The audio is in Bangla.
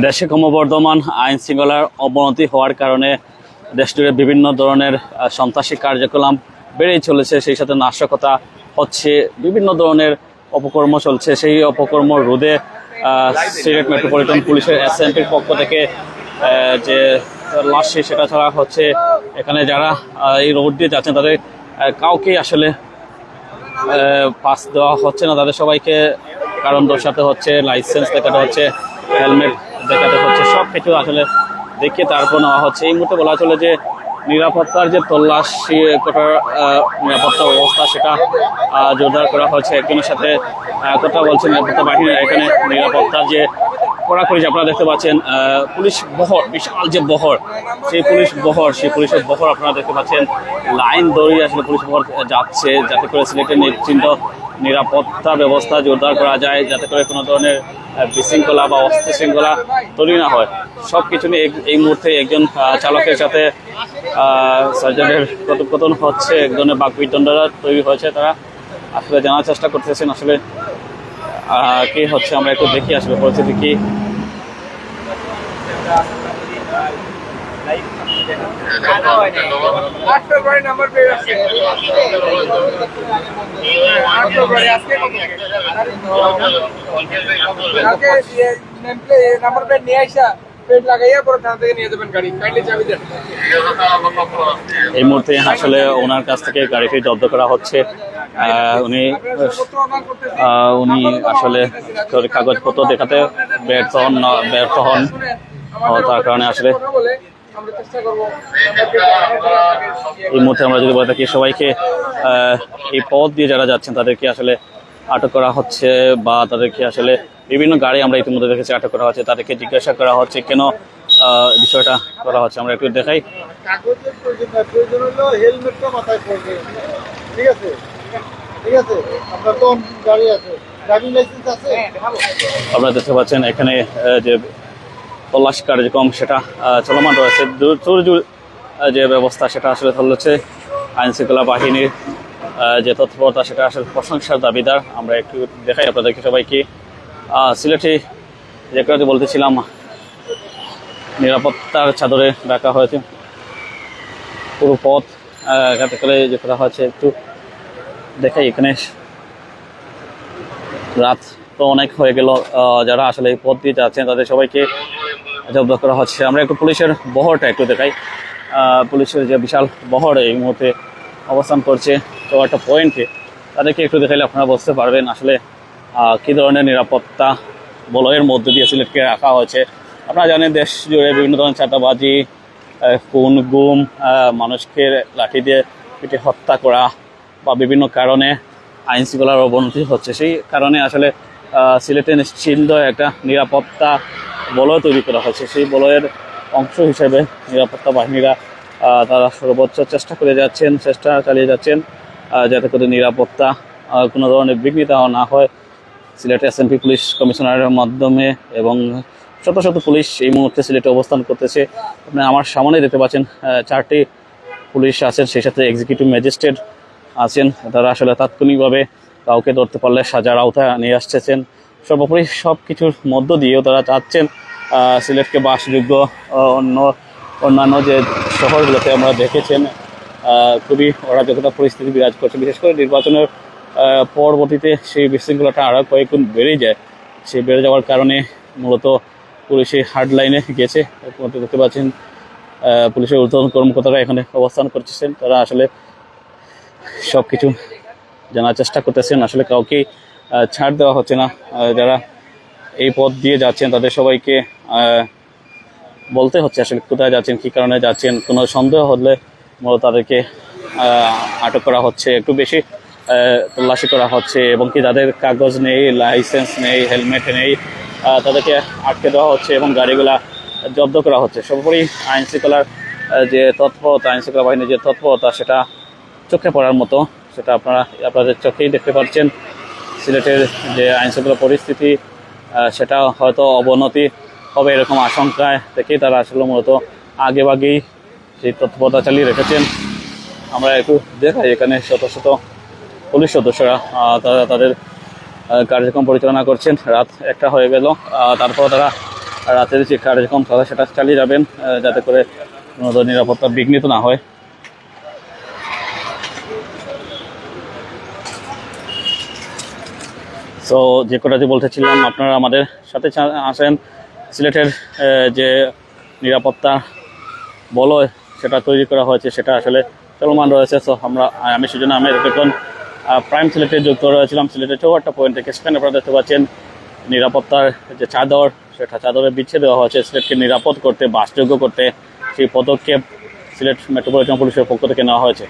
দেশে ক্রমবর্ধমান আইন শৃঙ্খলার অবনতি হওয়ার কারণে দেশজুড়ে বিভিন্ন ধরনের সন্ত্রাসী কার্যকলাপ বেড়েই চলেছে। সেই সাথে নাশকতা হচ্ছে, বিভিন্ন ধরনের অপকর্ম চলছে। সেই অপকর্ম রোধে সিলেট মেট্রোপলিটন পুলিশের এসএমপির পক্ষ থেকে যে লাশি সেটা ছাড়া হচ্ছে। এখানে যারা এই রোড দিয়ে যাচ্ছেন তাদের কাউকে আসলে পাস দেওয়া হচ্ছে না, তাদের সবাইকে কারণ দর্শাতে হচ্ছে, লাইসেন্স দেখাতে হচ্ছে, হেলমেট দেখাতে হচ্ছে, সব কিছু আসলে দেখিয়ে তারপর নেওয়া হচ্ছে। এই মুহূর্তে বলা চলে যে নিরাপত্তার যে তল্লাশি করার নিরাপত্তা ব্যবস্থা সেটা জোরদার করা হয়েছে। একজনের সাথে কথা বলছেন নিরাপত্তা বাহিনীর এখানে নিরাপত্তার যে কড়াকড়ি যে আপনারা দেখতে পাচ্ছেন, পুলিশ বহর, বিশাল যে বহর, সেই পুলিশের বহর আপনারা দেখতে পাচ্ছেন লাইন দৌড়িয়ে আসলে পুলিশ বহর যাচ্ছে, যাতে করে সিলেটের নিশ্চিন্ত নিরাপত্তা ব্যবস্থা জোরদার করা যায়, যাতে করে কোনো ধরনের বিশৃঙ্খলা বা অস্থিশৃঙ্খলা তৈরি না হয়। সব কিছু নিয়ে এই মুহূর্তে একজন চালকের সাথে সার্জেন্টের কথোপকথন হচ্ছে, এক ধরনের বাকবিতণ্ডা তৈরি হয়েছে। তারা আসলে জানার চেষ্টা করতেছেন আসলে কি হচ্ছে। আমরা একটু দেখি আসলে পরিস্থিতি কি। এই মুহূর্তে আসলে ওনার কাছ থেকে গাড়িটি জব্দ করা হচ্ছে। উনি আসলে কাগজপত্র দেখাতে ব্যর্থ হন, তার কারণে আসলে এই মুহূর্তে আমরা যদি বলে থাকি সবাইকে এই পথ দিয়ে যারা যাচ্ছেন তাদেরকে আসলে আটক করা হচ্ছে, বা তাদেরকে আসলে বিভিন্ন গাড়ি আমরা ইতিমধ্যে দেখেছি আটক করা হচ্ছে। তাদেরকে জিজ্ঞাসা করা হচ্ছে কেন বিষয়টা করা হচ্ছে। আমরা একটু দেখাই। আপনারা দেখতে পাচ্ছেন এখানে যে তল্লাশি কার্যক্রম সেটা চলমান রয়েছে। যে ব্যবস্থা সেটা আসলে চলছে। আইন শৃঙ্খলা বাহিনীর যে তৎপরতা সেটা আসলে প্রশংসার দাবিদার। আমরা একটু দেখাই আপনাদেরকে সবাইকে। সিলেটে যে কথা বলতেছিলাম, নিরাপত্তার চাদরে ডাকা হয়েছে পুরো পথ, যাতে করে যে করা হয়েছে একটু দেখাই। এখানে রাত তো অনেক হয়ে গেল, যারা আসলে এই পথ দিয়ে যাচ্ছেন তাদের সবাইকে জব্দ করা হচ্ছে। আমরা একটু পুলিশের বহরটা একটু দেখাই। পুলিশের যে বিশাল বহর এই মুহূর্তে অবস্থান করছে তো একটা পয়েন্টে, তাদেরকে একটু দেখাইলে আপনারা বুঝতে পারবেন আসলে কী ধরনের নিরাপত্তা বলয়ের মধ্যে দিয়ে সিলেটকে রাখা হয়েছে। আপনারা জানেন দেশ জুড়ে বিভিন্ন ধরনের চাঁদাবাজি, খুন, গুম, মানুষকে লাঠি দিয়ে পিটে হত্যা করা বা বিভিন্ন কারণে আইন শৃঙ্খলার অবনতি হচ্ছে। সেই কারণে আসলে সিলেটে নিশ্চিন্ত একটা নিরাপত্তা বলয় তৈরি করা হয়েছে। সেই বলয়ের অংশ হিসেবে নিরাপত্তা বাহিনীরা তারা সর্বোচ্চ চেষ্টা চালিয়ে যাচ্ছেন যাতে করে নিরাপত্তা কোনো ধরনের বিঘ্নিত না হয়। সিলেট এসএমপি পুলিশ কমিশনারের মাধ্যমে এবং শত শত পুলিশ এই মুহূর্তে সিলেটে অবস্থান করতেছে। আপনি আমার সামনে দেখতে পাচ্ছেন 4টি পুলিশ আছেন, সেই সাথে এক্সিকিউটিভ ম্যাজিস্ট্রেট আছেন। তারা আসলে তাৎক্ষণিকভাবে কাউকে ধরতে পারলে সাজার আওতায় নিয়ে আসতেছেন। সর্বোপরি সব কিছুর মধ্য দিয়েও তারা চাচ্ছেন সিলেটকে বাসযোগ্য অন্যান্য যে শহরগুলোতে আমরা দেখেছেন খুবই অরাজকতা পরিস্থিতি বিরাজ করছে। বিশেষ করে নির্বাচনের পরবর্তীতে সেই বিশৃঙ্খলাটা আরও কয়েকগুণ বেড়ে যায়। সেই বেড়ে যাওয়ার কারণে মূলত পুলিশের হার্ড লাইনে গেছে। দেখতে পাচ্ছেন পুলিশের ঊর্ধ্বতন কর্মকর্তারা এখানে অবস্থান করতেছেন। তারা আসলে সব কিছু জানার চেষ্টা করতেছেন। আসলে কাউকে ছাড় দেওয়া হচ্ছে না। যারা এই পথ দিয়ে যাচ্ছেন তাদের সবাইকে বলতে হচ্ছে আসলে কোথায় যাচ্ছেন, কী কারণে যাচ্ছেন। কোনো সন্দেহ হলে মূলত তাদেরকে আটক করা হচ্ছে, একটু বেশি তল্লাশি করা হচ্ছে, এবং কি যাদের কাগজ নেই, লাইসেন্স নেই, হেলমেট নেই, তাদেরকে আটকে দেওয়া হচ্ছে এবং গাড়িগুলা জব্দ করা হচ্ছে। সর্বোপরি আইন শৃঙ্খলার যে তৎপরতা, আইন শৃঙ্খলা বাহিনীর যে তৎপরতা সেটা চোখে পড়ার মতো। সেটা আপনাদের চোখেই দেখতে পাচ্ছেন। সিলেটের যে আইন শৃঙ্খলা পরিস্থিতি সেটা হয়তো অবনতি হবে এরকম আশঙ্কায় থেকেই তারা আসলে মূলত আগেভাগেই সেই তৎপরতা চালিয়ে রেখেছেন। আমরা একটু দেখাই এখানে শত শত পুলিশ সদস্যরা তারা তাদের কার্যক্রম পরিচালনা করছেন। রাত 1টা হয়ে গেল, তারপর তারা রাতের যে কার্যক্রম চলে সেটা চালিয়ে যাবেন, যাতে করে কোনো ধরনের নিরাপত্তা বিঘ্নিত না হয়। সো যে কথাটি বলতেছিলাম, আপনারা আমাদের সাথে আসেন। সিলেটের যে নিরাপত্তা বলয় সেটা তৈরি করা হয়েছে, সেটা আসলে চলমান রয়েছে। সো আমি সেজন্য এতক্ষণ প্রাইম সিলেটে যুক্ত রয়েছিলাম, সিলেটের চৌহাট্টা পয়েন্ট থেকে। সেখানে আপনারা দেখতে পাচ্ছেন নিরাপত্তার যে চাদর, সেটা চাদরে বিছিয়ে দেওয়া হয়েছে সিলেটকে নিরাপদ করতে, বাসযোগ্য করতে। সেই পদক্ষেপ সিলেট মেট্রোপলিটন পুলিশের পক্ষ থেকে নেওয়া হয়েছে।